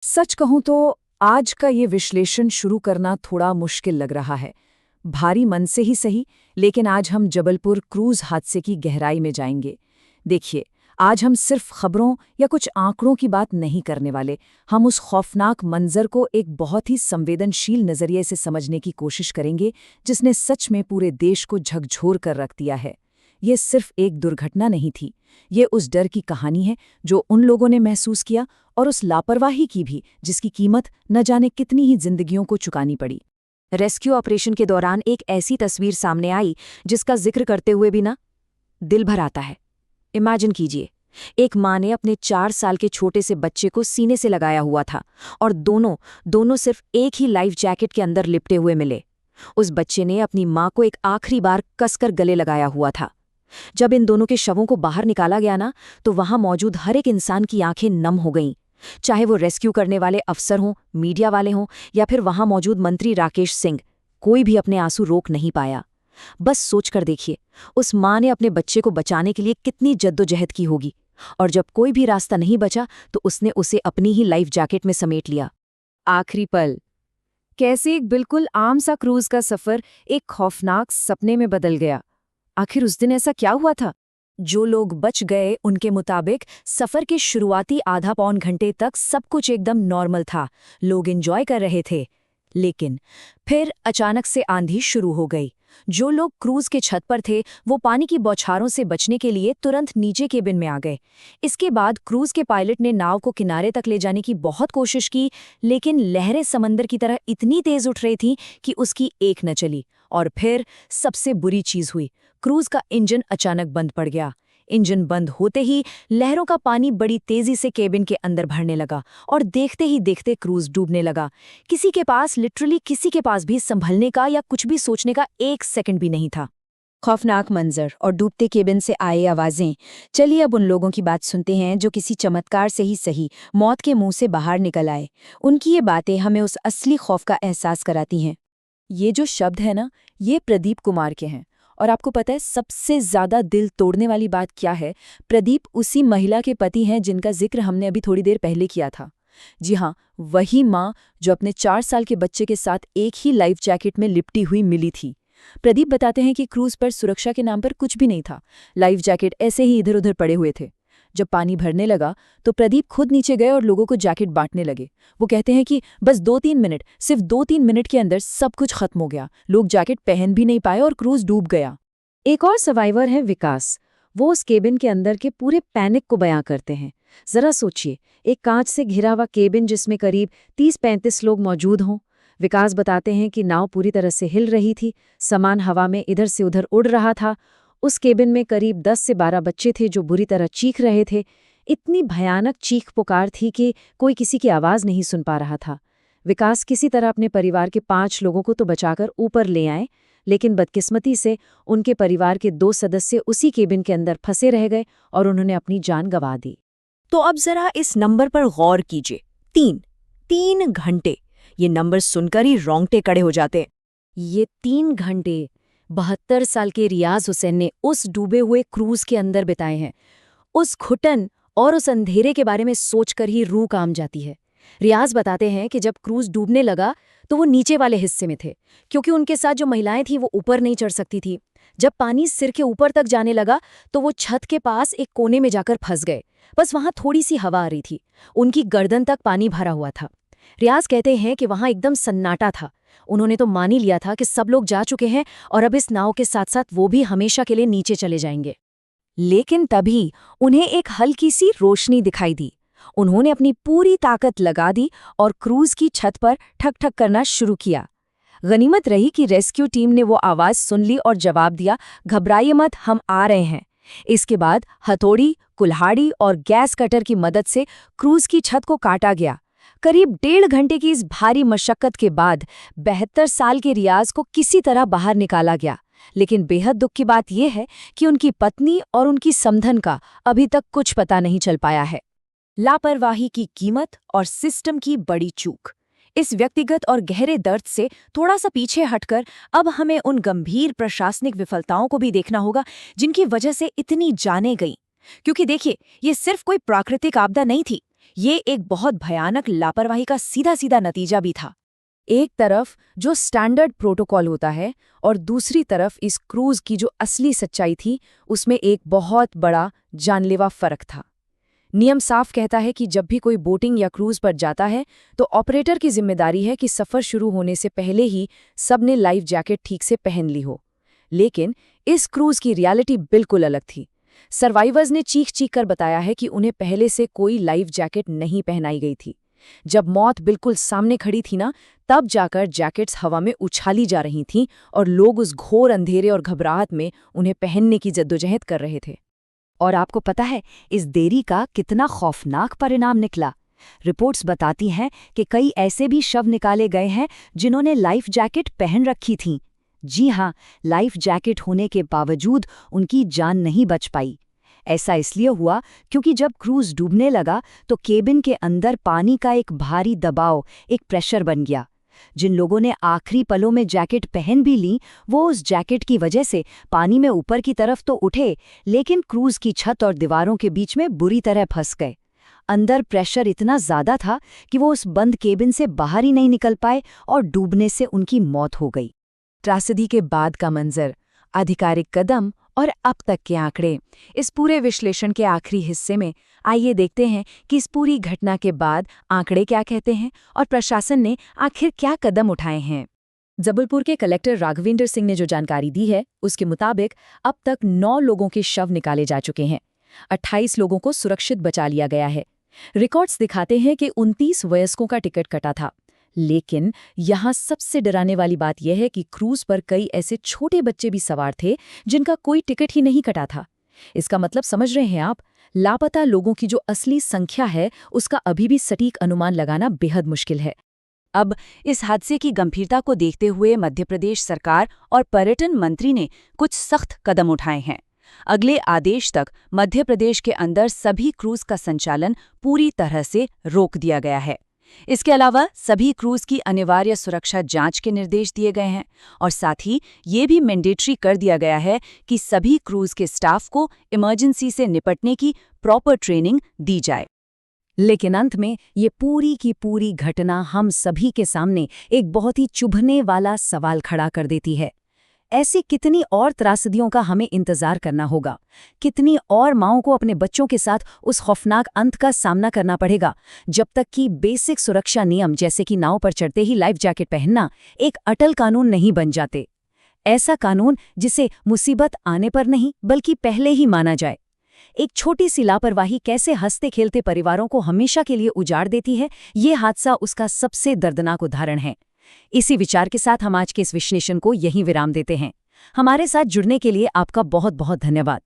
सच कहूं तो आज का ये विश्लेषण शुरू करना थोड़ा मुश्किल लग रहा है। भारी मन से ही सही, लेकिन आज हम जबलपुर क्रूज हादसे की गहराई में जाएंगे। देखिए, आज हम सिर्फ खबरों या कुछ आंकड़ों की बात नहीं करने वाले। हम उस खौफनाक मंजर को एक बहुत ही संवेदनशील नजरिए से समझने की कोशिश करेंगे, जिसने सच में पूरे देश को झकझोर कर रख दिया है। ये सिर्फ एक दुर्घटना नहीं थी, ये उस डर की कहानी है जो उन लोगों ने महसूस किया, और उस लापरवाही की भी जिसकी कीमत न जाने कितनी ही जिंदगियों को चुकानी पड़ी। रेस्क्यू ऑपरेशन के दौरान एक ऐसी तस्वीर सामने आई जिसका जिक्र करते हुए भी ना दिल भर आता है। इमेजिन कीजिए, एक माँ ने अपने 4 साल के छोटे से बच्चे को सीने से लगाया हुआ था और दोनों सिर्फ एक ही लाइफ जैकेट के अंदर लिपटे हुए मिले। उस बच्चे ने अपनी माँ को एक आखिरी बार कसकर गले लगाया हुआ था। जब इन दोनों के शवों को बाहर निकाला गया ना, तो वहां मौजूद हर एक इंसान की आंखें नम हो गईं। चाहे वो रेस्क्यू करने वाले अफसर हों, मीडिया वाले हों या फिर वहां मौजूद मंत्री राकेश सिंह, कोई भी अपने आंसू रोक नहीं पाया। बस सोचकर देखिए, उस माँ ने अपने बच्चे को बचाने के लिए कितनी जद्दोजहद की होगी, और जब कोई भी रास्ता नहीं बचा तो उसने उसे अपनी ही लाइफ जैकेट में समेट लिया। आखिरी पल, कैसे एक बिल्कुल आम सा क्रूज का सफर एक खौफनाक सपने में बदल गया। आखिर उस दिन ऐसा क्या हुआ था? जो लोग बच गए, उनके मुताबिक सफर के शुरुआती आधा पौन घंटे तक सब कुछ एकदम नॉर्मल था। लोग एंजॉय कर रहे थे। लेकिन फिर अचानक से आंधी शुरू हो गई। जो लोग क्रूज के छत पर थे, वो पानी की बौछारों से बचने के लिए तुरंत नीचे केबिन में आ गए। इसके बाद क्रूज के पायलट ने नाव को किनारे तक ले जाने की बहुत कोशिश की, लेकिन लहरें समंदर की तरह इतनी तेज उठ रही थीं कि उसकी एक न चली। और फिर सबसे बुरी चीज हुई, क्रूज का इंजन अचानक बंद पड़ गया। इंजन बंद होते ही लहरों का पानी बड़ी तेजी से केबिन के अंदर भरने लगा, और देखते ही देखते क्रूज डूबने लगा। लिटरली किसी के पास भी संभलने का या कुछ भी सोचने का एक सेकंड भी नहीं था। खौफनाक मंजर और डूबते केबिन से आए आवाजें। चलिए अब उन लोगों की बात सुनते हैं जो किसी चमत्कार से ही सही मौत के मुंह से बाहर निकल आए। उनकी ये बातें हमें उस असली खौफ का एहसास कराती हैं। ये जो शब्द है ना, ये प्रदीप कुमार के हैं। और आपको पता है सबसे ज्यादा दिल तोड़ने वाली बात क्या है? प्रदीप उसी महिला के पति हैं जिनका जिक्र हमने अभी थोड़ी देर पहले किया था। जी हाँ, वही माँ जो अपने 4 साल के बच्चे के साथ एक ही लाइफ जैकेट में लिपटी हुई मिली थी। प्रदीप बताते हैं कि क्रूज पर सुरक्षा के नाम पर कुछ भी नहीं था। लाइफ जैकेट ऐसे ही इधर उधर पड़े हुए थे। जब पानी भरने लगा तो प्रदीप खुद नीचे गए और लोगों को जैकेट बांटने लगे। वो कहते हैं कि बस 2-3 मिनट, सिर्फ 2-3 मिनट के अंदर सब कुछ खत्म हो गया। लोग जैकेट पहन भी नहीं पाए और क्रूज डूब गया। एक और सर्वाइवर है विकास। वो उस केबिन के अंदर के पूरे पैनिक को बयां करते हैं। जरा सोचिए, एक कांच से घिरा हुआ केबिन जिसमें करीब 30-35 लोग मौजूद हों। विकास बताते हैं कि नाव पूरी तरह से हिल रही थी, सामान हवा में इधर से उधर उड़ रहा था। उस केबिन में करीब 10 से 12 बच्चे थे जो बुरी तरह चीख रहे थे। इतनी भयानक चीख पुकार थी कि कोई किसी की आवाज़ नहीं सुन पा रहा था। विकास किसी तरह अपने परिवार के 5 लोगों को तो बचाकर ऊपर ले आए, लेकिन बदकिस्मती से उनके परिवार के 2 सदस्य उसी केबिन के अंदर फंसे रह गए और उन्होंने अपनी जान गंवा दी। तो अब जरा इस नंबर पर गौर कीजिए। 3 घंटे। ये नंबर सुनकर ही रोंगटे खड़े हो जाते। ये 3 घंटे 72 साल के रियाज हुसैन ने उस डूबे हुए क्रूज के अंदर बिताए हैं। उस घुटन और उस अंधेरे के बारे में सोचकर ही रूह काम जाती है। रियाज बताते हैं कि जब क्रूज डूबने लगा तो वो नीचे वाले हिस्से में थे, क्योंकि उनके साथ जो महिलाएं थीं वो ऊपर नहीं चढ़ सकती थी। जब पानी सिर के ऊपर तक जाने लगा तो वो छत के पास एक कोने में जाकर फंस गए। बस वहां थोड़ी सी हवा आ रही थी। उनकी गर्दन तक पानी भरा हुआ था। रियाज कहते हैं कि वहां एकदम सन्नाटा था। उन्होंने तो मान ही लिया था कि सब लोग जा चुके हैं और अब इस नाव के साथ साथ वो भी हमेशा के लिए नीचे चले जाएंगे। लेकिन तभी उन्हें एक हल्की सी रोशनी दिखाई दी। उन्होंने अपनी पूरी ताकत लगा दी और क्रूज की छत पर ठक ठक करना शुरू किया। गनीमत रही कि रेस्क्यू टीम ने वो आवाज सुन ली और जवाब दिया, घबराइए मत, हम आ रहे हैं। इसके बाद हथौड़ी, कुल्हाड़ी और गैस कटर की मदद से क्रूज की छत को काटा गया। करीब 1.5 घंटे की इस भारी मशक्कत के बाद 72 साल के रियाज को किसी तरह बाहर निकाला गया। लेकिन बेहद दुख की बात यह है कि उनकी पत्नी और उनकी समधन का अभी तक कुछ पता नहीं चल पाया है। लापरवाही की कीमत और सिस्टम की बड़ी चूक। इस व्यक्तिगत और गहरे दर्द से थोड़ा सा पीछे हटकर अब हमें उन गंभीर प्रशासनिक विफलताओं को भी देखना होगा जिनकी वजह से इतनी जानें गईं। क्योंकि देखिए, ये सिर्फ कोई प्राकृतिक आपदा नहीं थी, ये एक बहुत भयानक लापरवाही का सीधा सीधा नतीजा भी था। एक तरफ जो स्टैंडर्ड प्रोटोकॉल होता है और दूसरी तरफ इस क्रूज की जो असली सच्चाई थी, उसमें एक बहुत बड़ा जानलेवा फर्क था। नियम साफ कहता है कि जब भी कोई बोटिंग या क्रूज पर जाता है तो ऑपरेटर की जिम्मेदारी है कि सफ़र शुरू होने से पहले ही सबने लाइफ जैकेट ठीक से पहन ली हो। लेकिन इस क्रूज की रियलिटी बिल्कुल अलग थी। सर्वाइवर्स ने चीख चीख कर बताया है कि उन्हें पहले से कोई लाइफ जैकेट नहीं पहनाई गई थी। जब मौत बिल्कुल सामने खड़ी थी ना, तब जाकर जैकेट्स हवा में उछाली जा रही थीं और लोग उस घोर अंधेरे और घबराहट में उन्हें पहनने की जद्दोजहद कर रहे थे। और आपको पता है इस देरी का कितना खौफनाक परिणाम निकला? रिपोर्ट्स बताती हैं कि कई ऐसे भी शव निकाले गए हैं जिन्होंने लाइफ जैकेट पहन रखी थीं। जी हाँ, लाइफ जैकेट होने के बावजूद उनकी जान नहीं बच पाई। ऐसा इसलिए हुआ क्योंकि जब क्रूज डूबने लगा तो केबिन के अंदर पानी का एक भारी दबाव, एक प्रेशर बन गया। जिन लोगों ने आखिरी पलों में जैकेट पहन भी ली, वो उस जैकेट की वजह से पानी में ऊपर की तरफ तो उठे, लेकिन क्रूज की छत और दीवारों के बीच में बुरी तरह फंस गए। अंदर प्रेशर इतना ज्यादा था कि वो उस बंद केबिन से बाहर ही नहीं निकल पाए और डूबने से उनकी मौत हो गई। त्रासदी के बाद का मंजर, आधिकारिक कदम और अब तक के आंकड़े। इस पूरे विश्लेषण के आखिरी हिस्से में आइए देखते हैं कि इस पूरी घटना के बाद आंकड़े क्या कहते हैं और प्रशासन ने आखिर क्या कदम उठाए हैं। जबलपुर के कलेक्टर राघवेंद्र सिंह ने जो जानकारी दी है, उसके मुताबिक अब तक 9 लोगों के शव निकाले जा चुके हैं। 28 लोगों को सुरक्षित बचा लिया गया है। रिकॉर्ड्स दिखाते हैं कि 29 वयस्कों का टिकट कटा था। लेकिन यहाँ सबसे डराने वाली बात यह है कि क्रूज पर कई ऐसे छोटे बच्चे भी सवार थे जिनका कोई टिकट ही नहीं कटा था। इसका मतलब समझ रहे हैं आप? लापता लोगों की जो असली संख्या है, उसका अभी भी सटीक अनुमान लगाना बेहद मुश्किल है। अब इस हादसे की गंभीरता को देखते हुए मध्य प्रदेश सरकार और पर्यटन मंत्री ने कुछ सख्त कदम उठाए हैं। अगले आदेश तक मध्य प्रदेश के अंदर सभी क्रूज का संचालन पूरी तरह से रोक दिया गया है। इसके अलावा सभी क्रूज की अनिवार्य सुरक्षा जांच के निर्देश दिए गए हैं और साथ ही ये भी मैंडेटरी कर दिया गया है कि सभी क्रूज के स्टाफ को इमरजेंसी से निपटने की प्रॉपर ट्रेनिंग दी जाए। लेकिन अंत में ये पूरी की पूरी घटना हम सभी के सामने एक बहुत ही चुभने वाला सवाल खड़ा कर देती है। ऐसी कितनी और त्रासदियों का हमें इंतजार करना होगा? कितनी और माँओं को अपने बच्चों के साथ उस खौफनाक अंत का सामना करना पड़ेगा, जब तक कि बेसिक सुरक्षा नियम जैसे कि नाव पर चढ़ते ही लाइफ जैकेट पहनना एक अटल कानून नहीं बन जाते। ऐसा कानून जिसे मुसीबत आने पर नहीं बल्कि पहले ही माना जाए। एक छोटी सी लापरवाही कैसे हंसते खेलते परिवारों को हमेशा के लिए उजाड़ देती है, ये हादसा उसका सबसे दर्दनाक उदाहरण है। इसी विचार के साथ हम आज के इस विश्लेषण को यहीं विराम देते हैं। हमारे साथ जुड़ने के लिए आपका बहुत बहुत धन्यवाद।